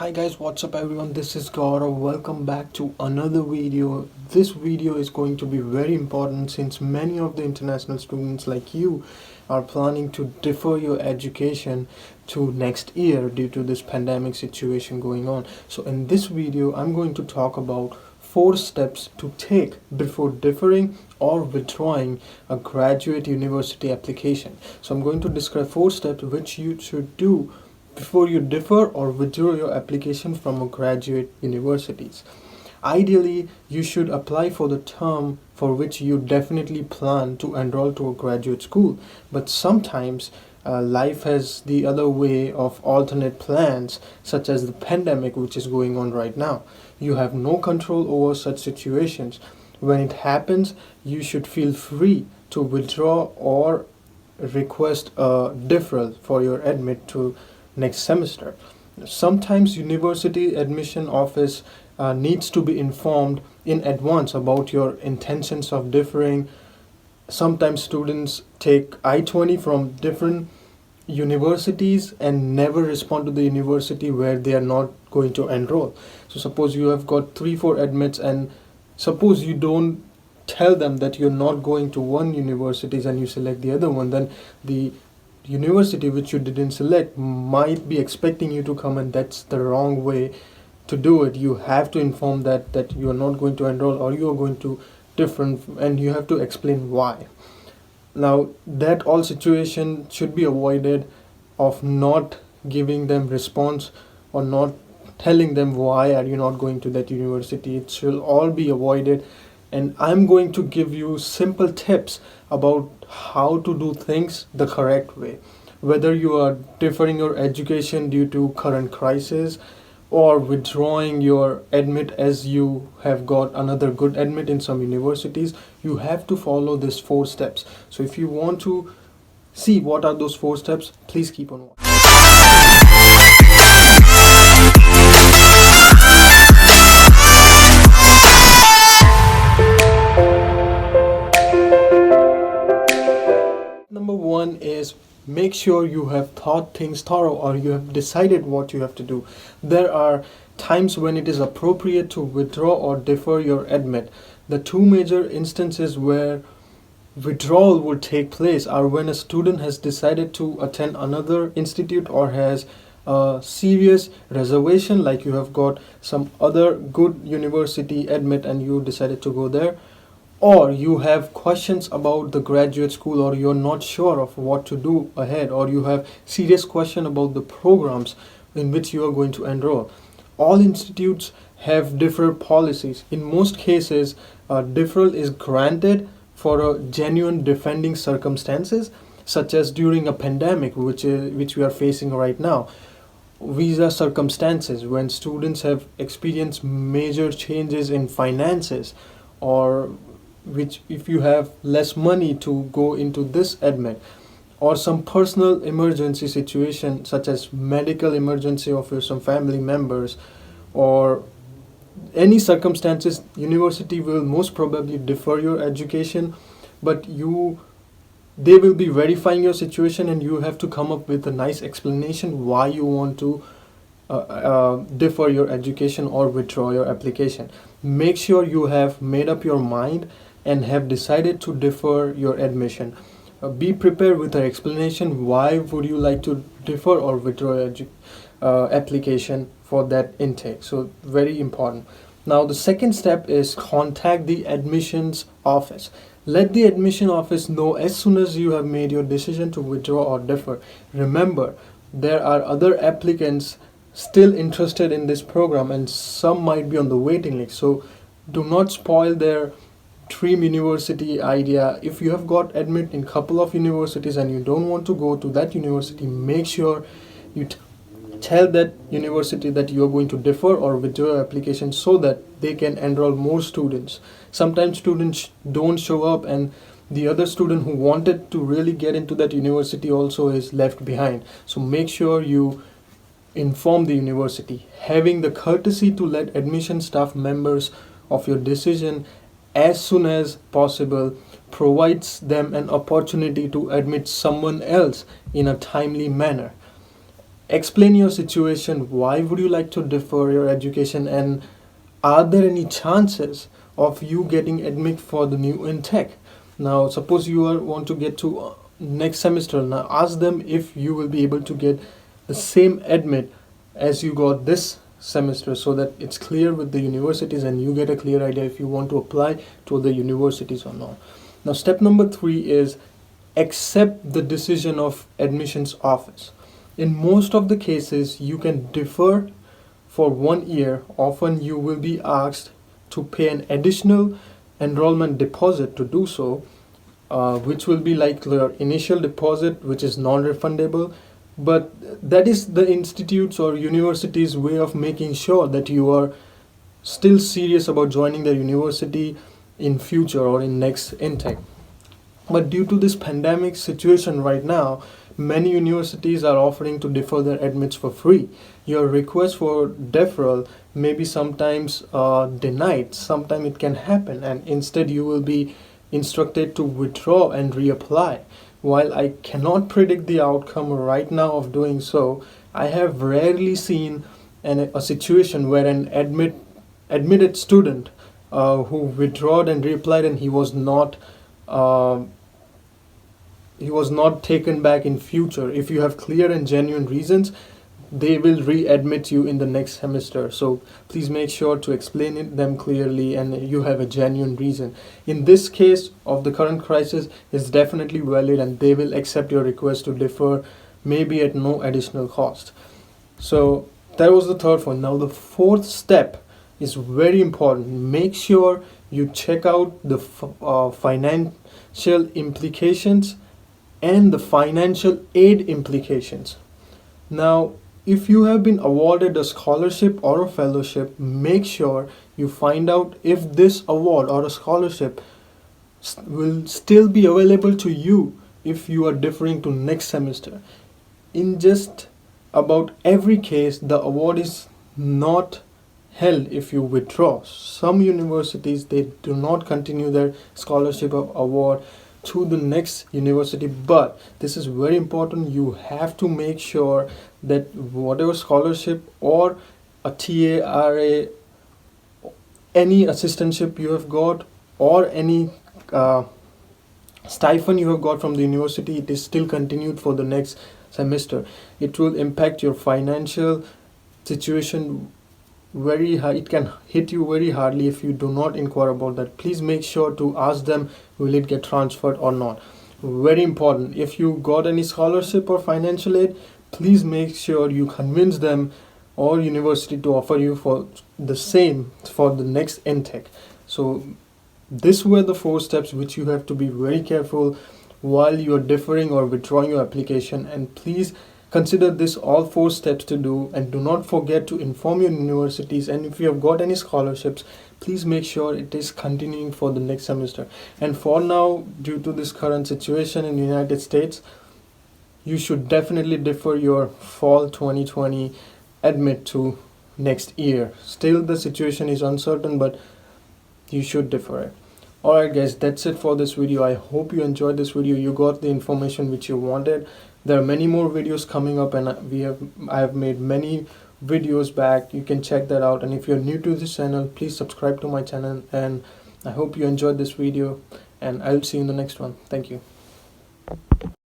Hi guys, what's up everyone? This is Gaurav. Welcome back to another video. This video is going to be very important since many of the international students like you are planning to defer your education to next year due to this pandemic situation going on. So in this video, I'm going to talk about 4 steps to take before deferring or withdrawing a graduate university application. So I'm going to describe 4 steps which you should do before you defer or withdraw your application from a graduate universities. Ideally, you should apply for the term for which you definitely plan to enroll to a graduate school. But sometimes life has the other way of alternate plans, such as the pandemic which is going on right now. You have no control over such situations. When it happens, you should feel free to withdraw or request a deferral for your admit to next semester. Sometimes university admission office needs to be informed in advance about your intentions of differing. Sometimes students take I-20 from different universities and never respond to the university where they are not going to enroll. So suppose you have got 3-4 admits and suppose you don't tell them that you're not going to one universities and you select the other one, then the university which you didn't select might be expecting you to come, and that's the wrong way to do it. You have to inform that you are not going to enroll or you are going to different, and you have to explain why. Now that all situation should be avoided of not giving them response or not telling them why are you not going to that university. It should all be avoided, and I'm going to give you simple tips about how to do things the correct way. Whether you are deferring your education due to current crisis or withdrawing your admit as you have got another good admit in some universities, you have to follow these 4 steps. So if you want to see what are those 4 steps, please keep on watching. Number one is make sure you have thought things thorough or you have decided what you have to do. There are times when it is appropriate to withdraw or defer your admit. The two major instances where withdrawal would take place are when a student has decided to attend another institute or has a serious reservation, like you have got some other good university admit and you decided to go there, or you have questions about the graduate school or you're not sure of what to do ahead, or you have serious question about the programs in which you are going to enroll. All institutes have different policies. In most cases, deferral is granted for a genuine defending circumstances, such as during a pandemic which we are facing right now. Visa circumstances, when students have experienced major changes in finances, or which if you have less money to go into this admit, or some personal emergency situation such as medical emergency of your some family members, or any circumstances, university will most probably defer your education, but they will be verifying your situation and you have to come up with a nice explanation why you want to defer your education or withdraw your application. Make sure you have made up your mind and have decided to defer your admission. Be prepared with an explanation why would you like to defer or withdraw your application for that intake. So very important. Now the second step is contact the admissions office. Let the admission office know as soon as you have made your decision to withdraw or defer. Remember, there are other applicants still interested in this program and some might be on the waiting list. So do not spoil their dream university idea. If you have got admit in couple of universities and you don't want to go to that university, make sure you tell that university that you are going to defer or withdraw your application so that they can enroll more students. Sometimes students don't show up and the other student who wanted to really get into that university also is left behind. So make sure you inform the university, having the courtesy to let admission staff members of your decision as soon as possible provides them an opportunity to admit someone else in a timely manner. explain your situation. Why would you like to defer your education, and are there any chances of you getting admit for the new intake? Now suppose you want to get to next semester. Now ask them if you will be able to get the same admit as you got this semester, so that it's clear with the universities and you get a clear idea if you want to apply to the universities or not. Now step number 3 is accept the decision of admissions office. In most of the cases you can defer for 1 year. Often you will be asked to pay an additional enrollment deposit to do so, which will be like your initial deposit, which is non-refundable. But that is the institutes or universities' way of making sure that you are still serious about joining the university in future or in next intake. But due to this pandemic situation right now, many universities are offering to defer their admits for free. Your request for deferral may be sometimes denied. Sometimes it can happen, and instead you will be instructed to withdraw and reapply. While I cannot predict the outcome right now of doing so, I have rarely seen a situation where an admitted student who withdrew and reapplied, and uh, he was not taken back in future. If you have clear and genuine reasons, they will readmit you in the next semester. So please make sure to explain it them clearly and you have a genuine reason. In this case of the current crisis, is definitely valid and they will accept your request to defer, maybe at no additional cost. So that was the third one. Now the fourth step is very important. Make sure you check out the financial implications and the financial aid implications. Now, if you have been awarded a scholarship or a fellowship, make sure you find out if this award or a scholarship will still be available to you if you are deferring to next semester. In just about every case, the award is not held if you withdraw. Some universities, they do not continue their scholarship or award to the next university, but this is very important. You have to make sure that whatever scholarship or a TARA, any assistantship you have got, or any stipend you have got from the university, it is still continued for the next semester. It will impact your financial situation very high. It can hit you very hardly if you do not inquire about that. Please make sure to ask them, will it get transferred or not. Very important. If you got any scholarship or financial aid, please make sure you convince them or university to offer you for the same for the next intake. So these were the 4 steps which you have to be very careful while you are deferring or withdrawing your application. And please consider this all 4 steps to do, and do not forget to inform your universities. And if you have got any scholarships, please make sure it is continuing for the next semester. And for now, due to this current situation in the United States, you should definitely defer your fall 2020 admit to next year. Still the situation is uncertain, but you should defer it. Alright guys, that's it for this video. I hope you enjoyed this video. You got the information which you wanted. There are many more videos coming up, and I have made many videos back. You can check that out. And if you're new to this channel, please subscribe to my channel. And I hope you enjoyed this video, and I'll see you in the next one. Thank you.